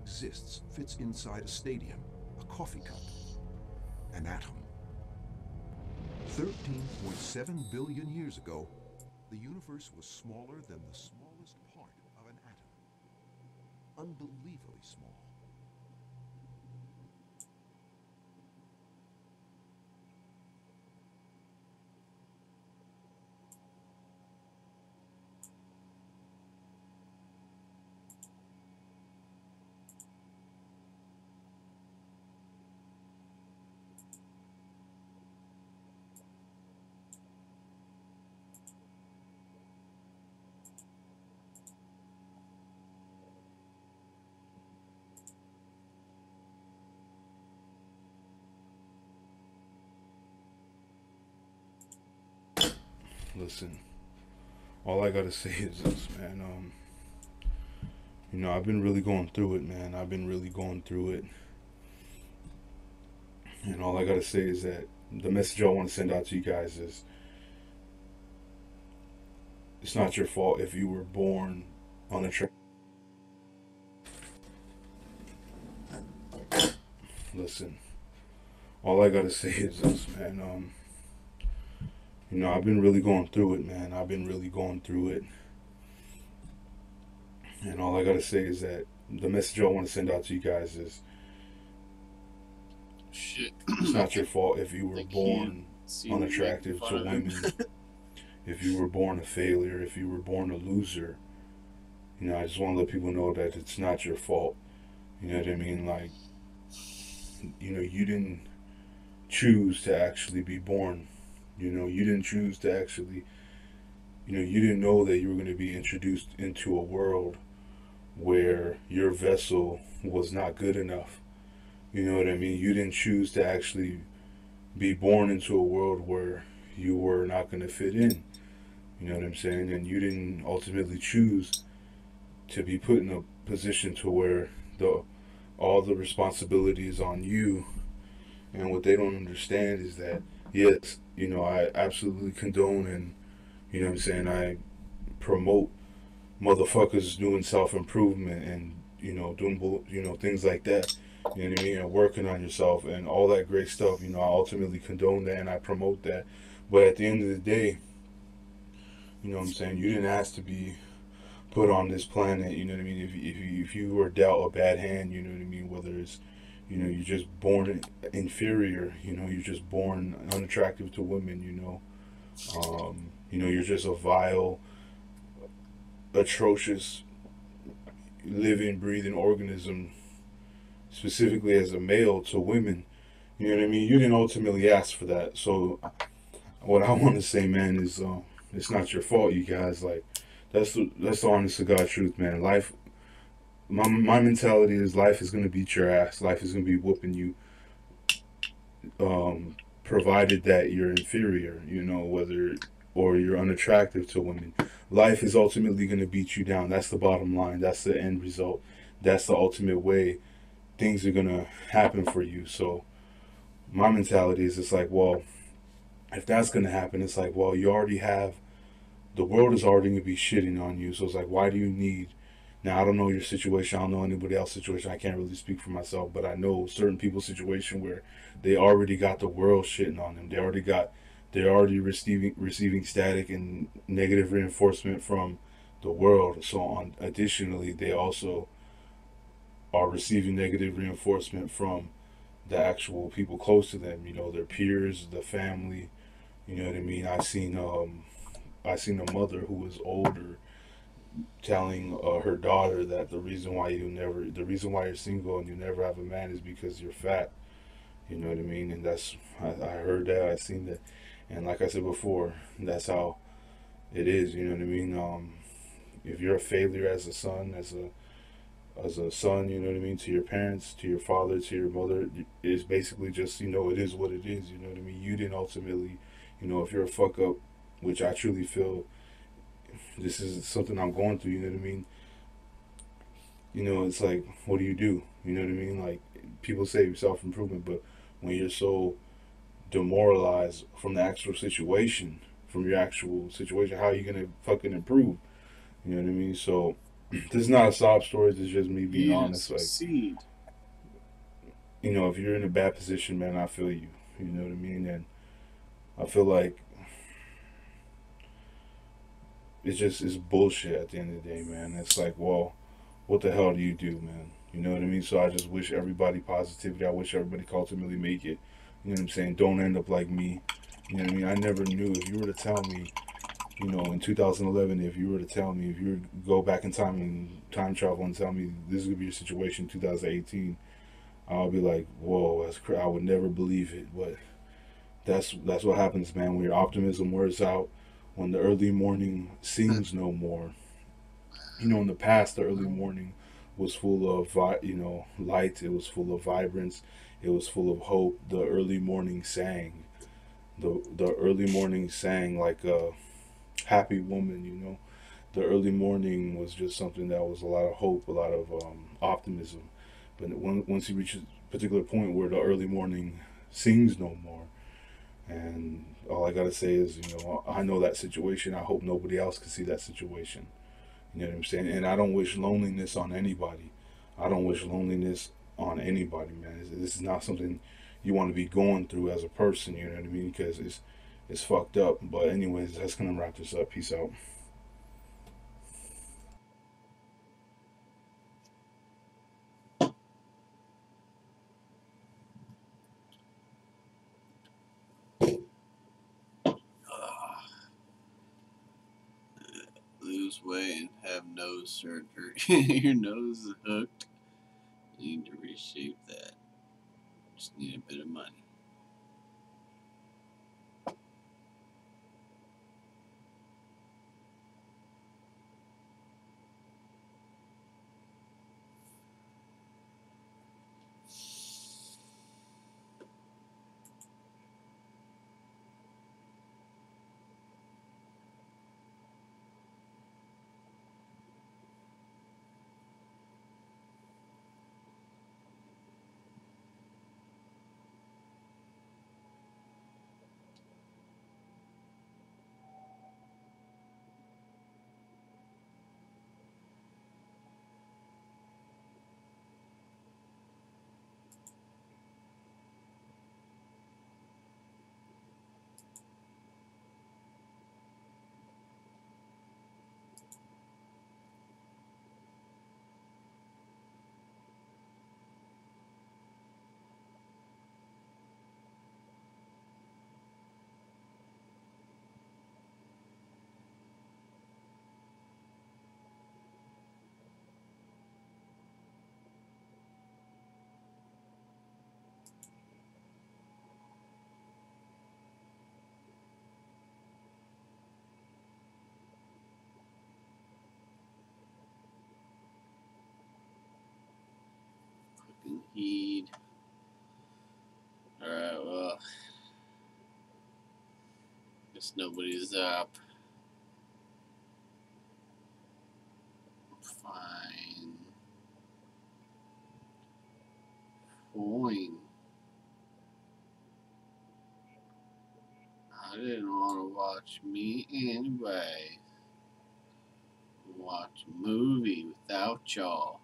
exists fits inside a stadium, a coffee cup, an atom. 13.7 billion years ago, the universe was smaller than the smallest part of an atom. Unbelievably small. Listen, all I gotta say is this, man. I've been really going through it, man. I've been really going through it, and all I gotta say is that the message I want to send out to you guys is it's not your fault if you were born on a train. Listen, all I gotta say is this, man. I've been really going through it, man. I've been really going through it, and all I gotta say is that the message I want to send out to you guys is Shit. it's not your fault if you were They can't born see me unattractive making to fun of him. women, if you were born a failure, if you were born a loser. I just want to let people know that it's not your fault. You know what I mean? Like, you didn't choose to actually be born. You didn't choose to actually, you didn't know that you were going to be introduced into a world where your vessel was not good enough. You know what I mean? You didn't choose to actually be born into a world where you were not going to fit in. You know what I'm saying? And you didn't ultimately choose to be put in a position to where the all the responsibility is on you. And what they don't understand is that yes, I absolutely condone and what I'm saying, I promote motherfuckers doing self improvement and doing things like that. You know what I mean? And working on yourself and all that great stuff. I ultimately condone that and I promote that. But at the end of the day, what I'm saying, you didn't ask to be put on this planet. You know what I mean? If you were dealt a bad hand, you know what I mean. Whether it's you're just born inferior. You're just born unattractive to women. You're just a vile, atrocious, living, breathing organism, specifically as a male to women. You know what I mean? You didn't ultimately ask for that. So what I want to say, man, is it's not your fault, you guys. Like that's the honest to God truth, man. Life, my mentality is life is gonna beat your ass. Life is gonna be whooping you, provided that you're inferior. Whether or you're unattractive to women. Life is ultimately gonna beat you down. That's the bottom line. That's the end result. That's the ultimate way things are gonna happen for you. So my mentality is it's like, well, if that's gonna happen, it's like, well, you already have the world is already gonna be shitting on you. So it's like, why do you need? Now I don't know your situation. I don't know anybody else's situation. I can't really speak for myself, but I know certain people's situation where they already got the world shitting on them. They're already receiving static and negative reinforcement from the world. So on additionally, they also are receiving negative reinforcement from the actual people close to them. Their peers, the family. You know what I mean? I seen a mother who was older telling her daughter that the reason why you're single and you never have a man is because you're fat. You know what I mean? And I heard that, I seen that, and like I said before, that's how it is. You know what I mean? If you're a failure as a son, as a son, you know what I mean, to your parents, to your father, to your mother, it's basically just it is what it is. You know what I mean? You didn't ultimately, if you're a fuck up, which I truly feel this is something I'm going through. You know what I mean? It's like, what do you do? You know what I mean? Like, people say self improvement, but when you're so demoralized from the actual situation, from your actual situation, how are you gonna fucking improve? You know what I mean? So This is not a sob story. This is just me being You honest. Like, succeed. if you're in a bad position, man, I feel you. You know what I mean? And I feel like it's bullshit at the end of the day, man. It's like, well, what the hell do you do, man? You know what I mean? So I just wish everybody positivity. I wish everybody could ultimately make it. You know what I'm saying? Don't end up like me. You know what I mean? I never knew. If you were to tell me, in 2011, if you were to tell me, if you were to go back in time and time travel and tell me this is gonna be your situation in 2018, I'll be like, whoa, I would never believe it. But that's what happens, man. When your optimism wears out, when the early morning sings no more. In the past, the early morning was full of light. It was full of vibrance. It was full of hope. The early morning sang. The early morning sang like a happy woman. The early morning was just something that was a lot of hope, a lot of optimism. But once you reach a particular point where the early morning sings no more, and all I gotta say is, I know that situation. I hope nobody else can see that situation. You know what I'm saying? And I don't wish loneliness on anybody. I don't wish loneliness on anybody, man. This is not something you want to be going through as a person. You know what I mean? Because it's fucked up. But anyways, that's gonna wrap this up. Peace out. Ugh. Lose weight and have nose surgery. Your nose is hooked. You need to reshape that. Just need a bit of money. Fucking heed. Alright, well, guess nobody's up. Fine. Fine. I didn't want to watch me anyway. Watch a movie without y'all.